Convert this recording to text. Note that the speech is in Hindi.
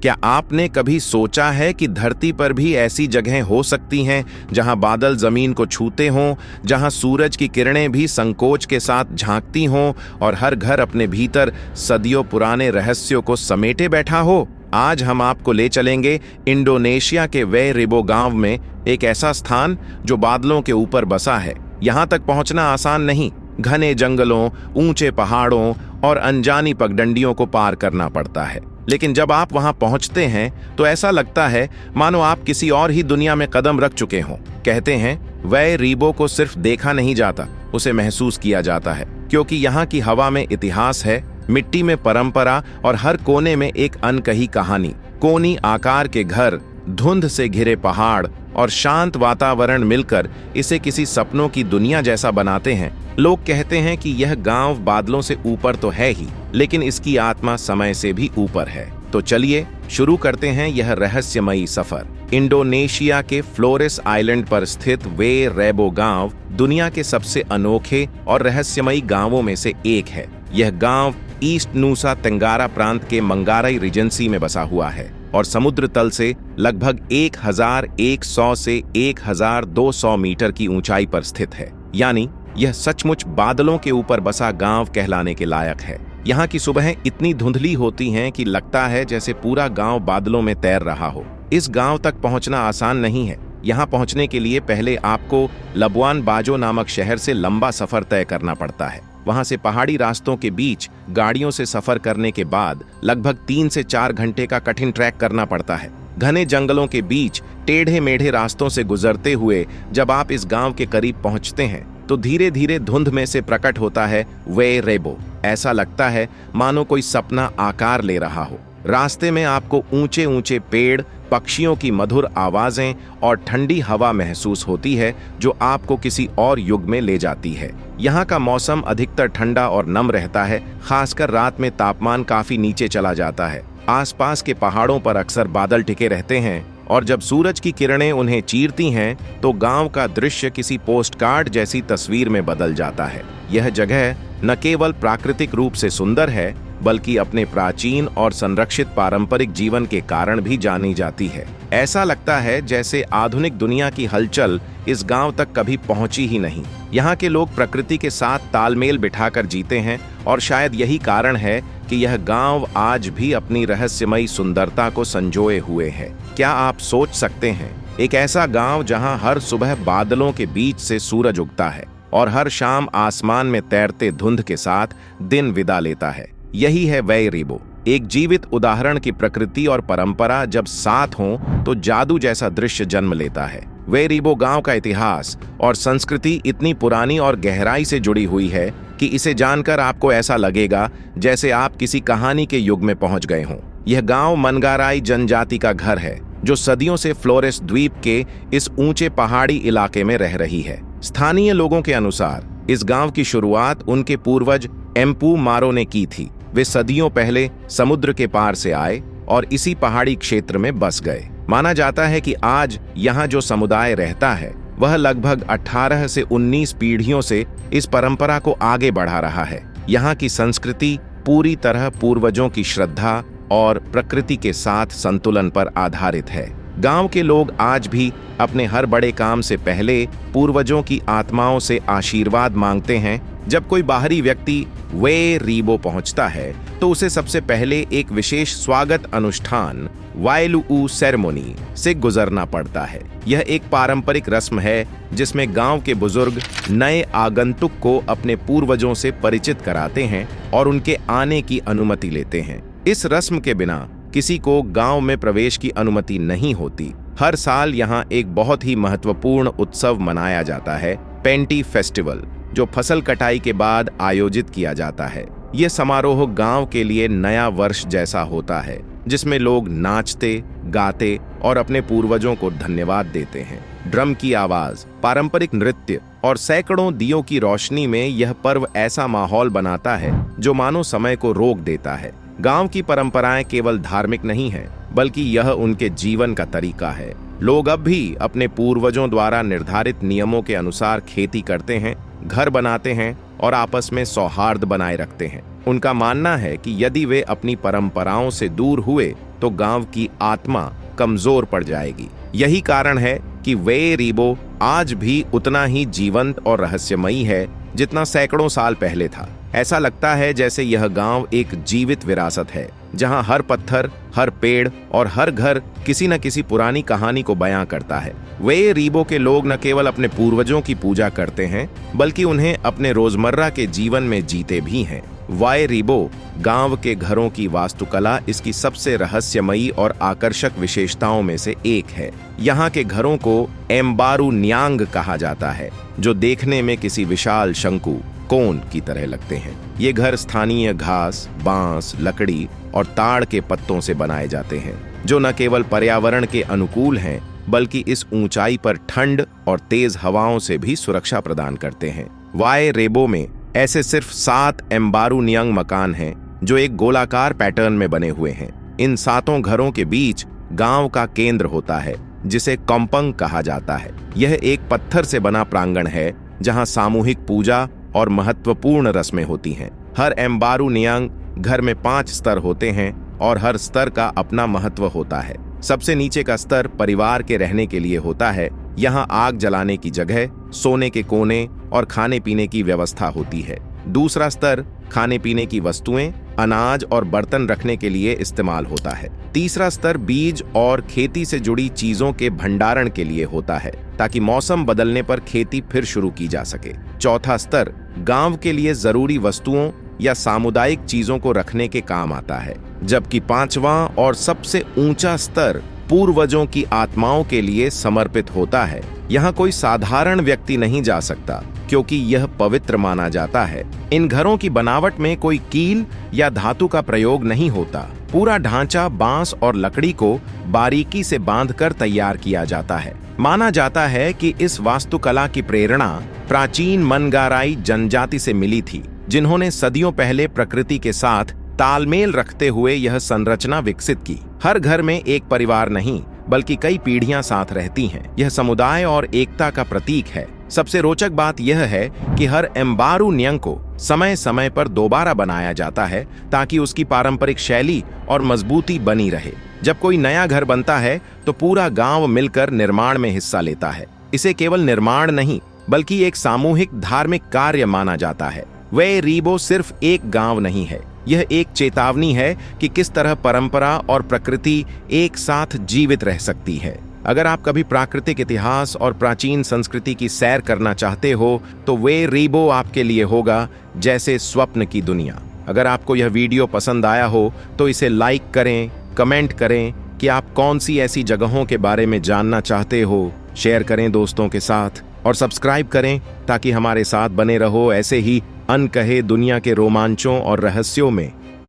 क्या आपने कभी सोचा है कि धरती पर भी ऐसी जगहें हो सकती हैं जहां बादल जमीन को छूते हों, जहां सूरज की किरणें भी संकोच के साथ झांकती हों और हर घर अपने भीतर सदियों पुराने रहस्यों को समेटे बैठा हो? आज हम आपको ले चलेंगे इंडोनेशिया के वे रिबो गांव में, एक ऐसा स्थान जो बादलों के ऊपर बसा है। यहां तक पहुंचना आसान नहीं, घने जंगलों, ऊंचे पहाड़ों और अनजानी पगडंडियों को पार करना पड़ता है। लेकिन जब आप वहां पहुंचते हैं तो ऐसा लगता है मानो आप किसी और ही दुनिया में कदम रख चुके हों। कहते हैं वे रिबो को सिर्फ देखा नहीं जाता, उसे महसूस किया जाता है, क्योंकि यहाँ की हवा में इतिहास है, मिट्टी में परंपरा और हर कोने में एक अनकही कहानी। कोनी आकार के घर, धुंध से घिरे पहाड़ और शांत वातावरण मिलकर इसे किसी सपनों की दुनिया जैसा बनाते हैं। लोग कहते हैं कि यह गांव बादलों से ऊपर तो है ही, लेकिन इसकी आत्मा समय से भी ऊपर है। तो चलिए शुरू करते हैं यह रहस्यमयी सफर। इंडोनेशिया के फ्लोरेस आइलैंड पर स्थित वे रेबो गांव दुनिया के सबसे अनोखे और रहस्यमयी गांवों में से एक है। यह गांव ईस्ट नुसा तेंगारा प्रांत के मंगाराई रीजेंसी में बसा हुआ है और समुद्र तल से लगभग 1100 से 1200 मीटर की ऊंचाई पर स्थित है। यानी यह सचमुच बादलों के ऊपर बसा गांव कहलाने के लायक है। यहाँ की सुबहें इतनी धुंधली होती हैं कि लगता है जैसे पूरा गांव बादलों में तैर रहा हो। इस गांव तक पहुंचना आसान नहीं है। यहाँ पहुंचने के लिए पहले आपको लबुआन बाजो नामक शहर से लंबा सफर तय करना पड़ता है। वहां से पहाड़ी रास्तों के बीच गाड़ियों से सफर करने के बाद लगभग 3 से 4 घंटे का कठिन ट्रैक करना पड़ता है। घने जंगलों के बीच टेढ़े मेढ़े रास्तों से गुजरते हुए जब आप इस गांव के करीब पहुंचते हैं तो धीरे धीरे धुंध में से प्रकट होता है वे रेबो। ऐसा लगता है मानो कोई सपना आकार ले रहा हो। रास्ते में आपको ऊंचे ऊंचे पेड़, पक्षियों की मधुर आवाजें और ठंडी हवा महसूस होती है जो आपको किसी और युग में ले जाती है। यहाँ का मौसम अधिकतर ठंडा और नम रहता है, खासकर रात में तापमान काफी नीचे चला जाता है। आसपास के पहाड़ों पर अक्सर बादल टिके रहते हैं और जब सूरज की किरणें उन्हें चीरती हैं तो गांव का दृश्य किसी पोस्टकार्ड जैसी तस्वीर में बदल जाता है। यह जगह न केवल प्राकृतिक रूप से सुंदर है बल्कि अपने प्राचीन और संरक्षित पारंपरिक जीवन के कारण भी जानी जाती है। ऐसा लगता है जैसे आधुनिक दुनिया की हलचल इस गांव तक कभी पहुंची ही नहीं। यहाँ के लोग प्रकृति के साथ तालमेल बिठाकर जीते हैं और शायद यही कारण है कि यह गांव आज भी अपनी रहस्यमयी सुंदरता को संजोए हुए है। क्या आप सोच सकते हैं, एक ऐसा गांव जहां हर सुबह बादलों के बीच से सूरज उगता है और हर शाम आसमान में तैरते धुंध के साथ दिन विदा लेता है। यही है वे रिबो, एक जीवित उदाहरण की प्रकृति और परंपरा जब साथ हों तो जादू जैसा दृश्य जन्म लेता है। वे रिबो गांव का इतिहास और संस्कृति इतनी पुरानी और गहराई से जुड़ी हुई है कि इसे जानकर आपको ऐसा लगेगा जैसे आप किसी कहानी के युग में पहुंच गए हों। यह गांव मनगाराई जनजाति का घर है जो सदियों से फ्लोरेस द्वीप के इस ऊंचे पहाड़ी इलाके में रह रही है। स्थानीय लोगों के अनुसार इस गांव की शुरुआत उनके पूर्वज एम्पू मारो ने की थी। वे सदियों पहले समुद्र के पार से आए और इसी पहाड़ी क्षेत्र में बस गए। माना जाता है कि आज यहाँ जो समुदाय रहता है वह लगभग 18 से 19 पीढ़ियों से इस परंपरा को आगे बढ़ा रहा है। यहाँ की संस्कृति पूरी तरह पूर्वजों की श्रद्धा और प्रकृति के साथ संतुलन पर आधारित है। गांव के लोग आज भी अपने हर बड़े काम से पहले पूर्वजों की आत्माओं से आशीर्वाद मांगते हैं। जब कोई बाहरी व्यक्ति वे रिबो पहुंचता है तो उसे सबसे पहले एक विशेष स्वागत अनुष्ठान वाइलुऊ सेरेमनी से गुजरना पड़ता है। यह एक पारंपरिक रस्म है जिसमें गांव के बुजुर्ग नए आगंतुक को अपने पूर्वजों से परिचित कराते हैं और उनके आने की अनुमति लेते हैं। इस रस्म के बिना किसी को गांव में प्रवेश की अनुमति नहीं होती। हर साल यहाँ एक बहुत ही महत्वपूर्ण उत्सव मनाया जाता है, पेंटी फेस्टिवल, जो फसल कटाई के बाद आयोजित किया जाता है। यह समारोह गांव के लिए नया वर्ष जैसा होता है जिसमें लोग नाचते, गाते और अपने पूर्वजों को धन्यवाद देते हैं। ड्रम की आवाज, पारंपरिक नृत्य और सैकड़ों दियों की रोशनी में यह पर्व ऐसा माहौल बनाता है जो मानो समय को रोक देता है। गांव की परंपराएं केवल धार्मिक नहीं हैं, बल्कि यह उनके जीवन का तरीका है। लोग अब भी अपने पूर्वजों द्वारा निर्धारित नियमों के अनुसार खेती करते हैं, घर बनाते हैं और आपस में सौहार्द बनाए रखते हैं। उनका मानना है कि यदि वे अपनी परंपराओं से दूर हुए तो गांव की आत्मा कमजोर पड़ जाएगी। यही कारण है कि वे रीबो आज भी उतना ही जीवंत और रहस्यमयी है जितना सैकड़ों साल पहले था। ऐसा लगता है जैसे यह गांव एक जीवित विरासत है, जहां हर पत्थर, हर पेड़ और हर घर किसी न किसी पुरानी कहानी को बयां करता है। वे रीबो के लोग न केवल अपने पूर्वजों की पूजा करते हैं, बल्कि उन्हें अपने रोजमर्रा के जीवन में जीते भी हैं। वाई रीबो गांव के घरों की वास्तुकला इसकी सबसे रहस्यमयी और आकर्षक विशेषताओं में से एक है। यहाँ के घरों को एम्बारू न्यांग कहा जाता है, जो देखने में किसी विशाल शंकु कोन की तरह लगते हैं। ये घर स्थानीय घास, बांस, लकड़ी और ताड़ के पत्तों से बनाए जाते हैं, जो न केवल पर्यावरण के अनुकूल हैं, बल्कि इस ऊंचाई पर ठंड और तेज हवाओं से भी सुरक्षा प्रदान करते हैं। वाई रीबो में ऐसे सिर्फ 7 एम्बारू न्यांग मकान हैं, जो एक गोलाकार पैटर्न में बने हुए हैं। इन 7 घरों के बीच गांव का केंद्र होता है, जिसे कॉम्पंग कहा जाता है। यह एक पत्थर से बना प्रांगण है, जहां सामूहिक पूजा और महत्वपूर्ण रस्में होती हैं। हर एम्बारू न्यांग घर में 5 स्तर होते हैं और हर स्तर का अपना महत्व होता है। सबसे नीचे का स्तर परिवार के रहने के लिए होता है। यहाँ आग जलाने की जगह, सोने के कोने और खाने पीने की व्यवस्था होती है। दूसरा स्तर खाने पीने की वस्तुएं, अनाज और बर्तन रखने के लिए इस्तेमाल होता है। तीसरा स्तर बीज और खेती से जुड़ी चीजों के भंडारण के लिए होता है, ताकि मौसम बदलने पर खेती फिर शुरू की जा सके। चौथा स्तर गांव के लिए जरूरी वस्तुओं या सामुदायिक चीजों को रखने के काम आता है, जबकि 5वां और सबसे ऊंचा स्तर पूर्वजों की आत्माओं के लिए समर्पित होता है। यहाँ कोई साधारण व्यक्ति नहीं जा सकता, क्योंकि यह पवित्र माना जाता है। इन घरों की बनावट में कोई कील या धातु का प्रयोग नहीं होता। पूरा ढांचा बांस और लकड़ी को बारीकी से बांधकर तैयार किया जाता है। माना जाता है कि इस वास्तुकला की प्रेरणा प्राचीन मनगाराई जनजाति से मिली थी, जिन्होंने सदियों पहले प्रकृति के साथ तालमेल रखते हुए यह संरचना विकसित की। हर घर में एक परिवार नहीं, बल्कि कई पीढ़ियां साथ रहती हैं। यह समुदाय और एकता का प्रतीक है। सबसे रोचक बात यह है कि हर एम्बारू न्यांग को समय समय पर दोबारा बनाया जाता है, ताकि उसकी पारंपरिक शैली और मजबूती बनी रहे। जब कोई नया घर बनता है तो पूरा गांव मिलकर निर्माण में हिस्सा लेता है। इसे केवल निर्माण नहीं, बल्कि एक सामूहिक धार्मिक कार्य माना जाता है। वाई रीबो सिर्फ एक गांव नहीं है, यह एक चेतावनी है कि किस तरह परंपरा और प्रकृति एक साथ जीवित रह सकती है। अगर आप कभी प्राकृतिक इतिहास और प्राचीन संस्कृति की सैर करना चाहते हो, तो वाई रीबो आपके लिए होगा जैसे स्वप्न की दुनिया। अगर आपको यह वीडियो पसंद आया हो तो इसे लाइक करें, कमेंट करें कि आप कौन सी ऐसी जगहों के बारे में जानना चाहते हो, शेयर करें दोस्तों के साथ और सब्सक्राइब करें, ताकि हमारे साथ बने रहो ऐसे ही अनकहे दुनिया के रोमांचों और रहस्यों में।